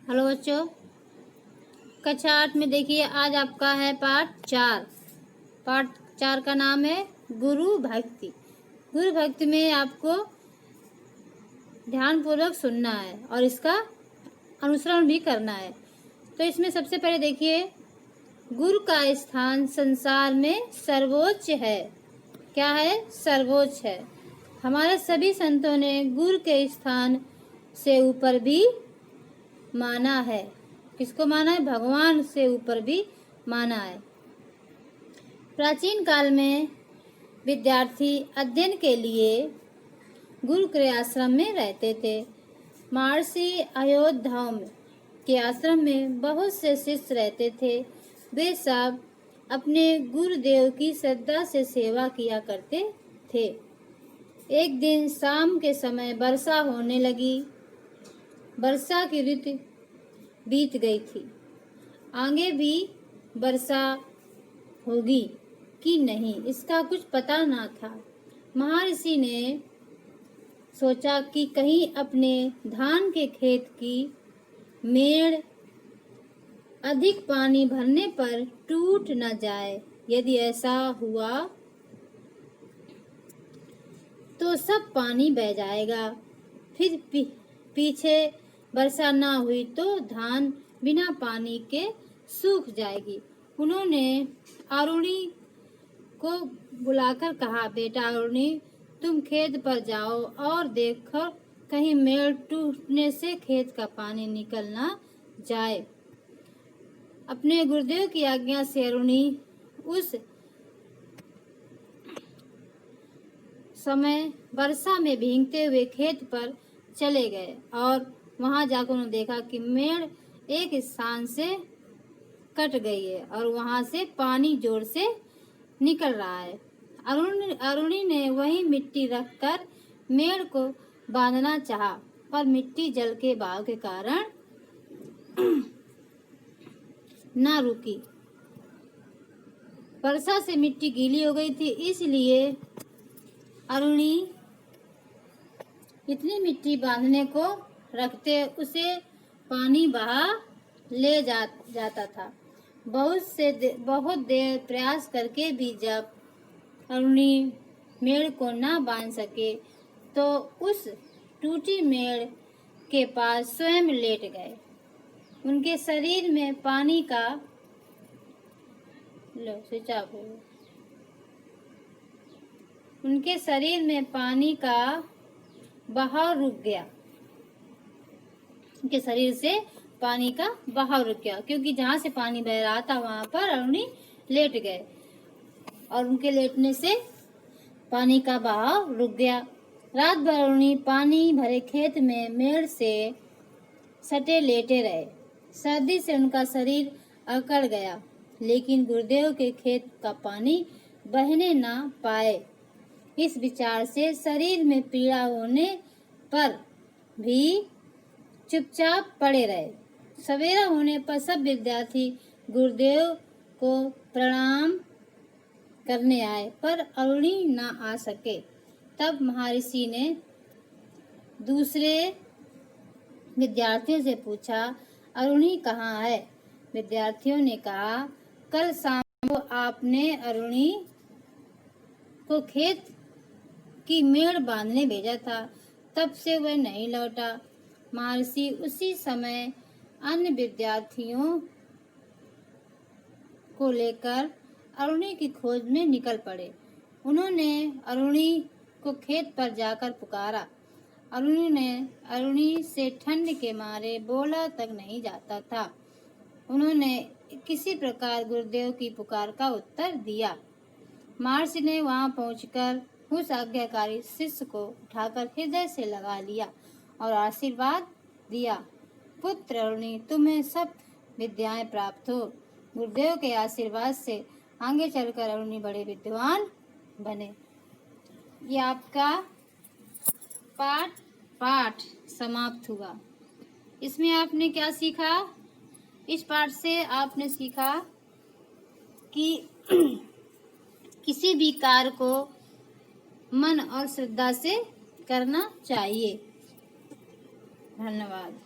Hello बच्चों, कक्षा 8 में देखिए आज आपका है पाठ 4। पाठ 4 का नाम है गुरु भक्ति। गुरु भक्ति में आपको ध्यानपूर्वक सुनना है और इसका अनुसरण भी करना है। तो इसमें सबसे पहले देखिए, गुरु का स्थान संसार में सर्वोच्च है। क्या है? सर्वोच्च है। हमारे सभी संतों ने गुरु के स्थान से ऊपर भी माना है। किसको माना है? भगवान से ऊपर भी माना है। प्राचीन काल में विद्यार्थी अध्ययन के लिए गुरु के आश्रम में रहते थे। महर्षि अयोध्याम के आश्रम में बहुत से शिष्य रहते थे। वे सब अपने गुरुदेव की श्रद्धा से सेवा किया करते थे। एक दिन शाम के समय वर्षा होने लगी। वर्षा की ऋतु बीत गई थी। आगे भी वर्षा होगी कि नहीं, इसका कुछ पता ना था। महर्षि ने सोचा कि कहीं अपने धान के खेत की मेड़ अधिक पानी भरने पर टूट न जाए। यदि ऐसा हुआ तो सब पानी बह जाएगा। फिर पीछे वर्षा ना हुई तो धान बिना पानी के सूख जाएगी। उन्होंने अरुणी को बुलाकर कहा, बेटा अरुणी, तुम खेत पर जाओ और देखो कहीं मेड़ टूटने से खेत का पानी निकल ना जाए। अपने गुरुदेव की आज्ञा से अरुणी उस समय वर्षा में भीगते हुए खेत पर चले गए और वहां जाकर उन्होंने देखा कि मेड़ एक स्थान से कट गई है और वहां से पानी जोर से निकल रहा है। अरुणी ने वही मिट्टी रखकर मेड़ को बांधना चाहा, पर मिट्टी जल के बहाव के कारण ना रुकी। वर्षा से मिट्टी गीली हो गई थी, इसलिए अरुणी इतनी मिट्टी बांधने को रखते उसे पानी बहा ले जाता था। बहुत देर प्रयास करके भी जब अरुणी मेड़ को ना बांध सके तो उस टूटी मेड़ के पास स्वयं लेट गए। उनके शरीर में पानी का उनके शरीर में पानी का बहाव रुक गया। उनके शरीर से पानी का बहाव रुक गया, क्योंकि जहाँ से पानी बह रहा था वहां पर अरुणी लेट गए और उनके लेटने से पानी का बहाव रुक गया। रात भर अरुणी पानी भरे खेत में मेड़ से सटे लेटे रहे। सर्दी से उनका शरीर अकड़ गया, लेकिन गुरुदेव के खेत का पानी बहने ना पाए। इस विचार से शरीर में पीड़ा होने पर भी चुपचाप पड़े रहे। सवेरा होने पर सब विद्यार्थी गुरुदेव को प्रणाम करने आए, पर अरुणी ना आ सके। तब महर्षि ने दूसरे विद्यार्थियों से पूछा, अरुणी कहाँ है? विद्यार्थियों ने कहा, कल शाम को आपने अरुणी को खेत की मेड़ बांधने भेजा था, तब से वह नहीं लौटा। महर्षि उसी समय अन्य विद्यार्थियों को लेकर अरुणी की खोज में निकल पड़े। उन्होंने अरुणी को खेत पर जाकर पुकारा। अरुणी से ठंड के मारे बोला तक नहीं जाता था। उन्होंने किसी प्रकार गुरुदेव की पुकार का उत्तर दिया। महर्षि ने वहां पहुंचकर उस आज्ञाकारी शिष्य को उठाकर हृदय से लगा लिया और आशीर्वाद दिया, पुत्र अरुणी, तुम्हें सब विद्याएं प्राप्त हो। गुरुदेव के आशीर्वाद से आगे चलकर अरुणी बड़े विद्वान बने। ये आपका पाठ समाप्त हुआ। इसमें आपने क्या सीखा? इस पाठ से आपने सीखा कि किसी भी कार्य को मन और श्रद्धा से करना चाहिए। धन्यवाद।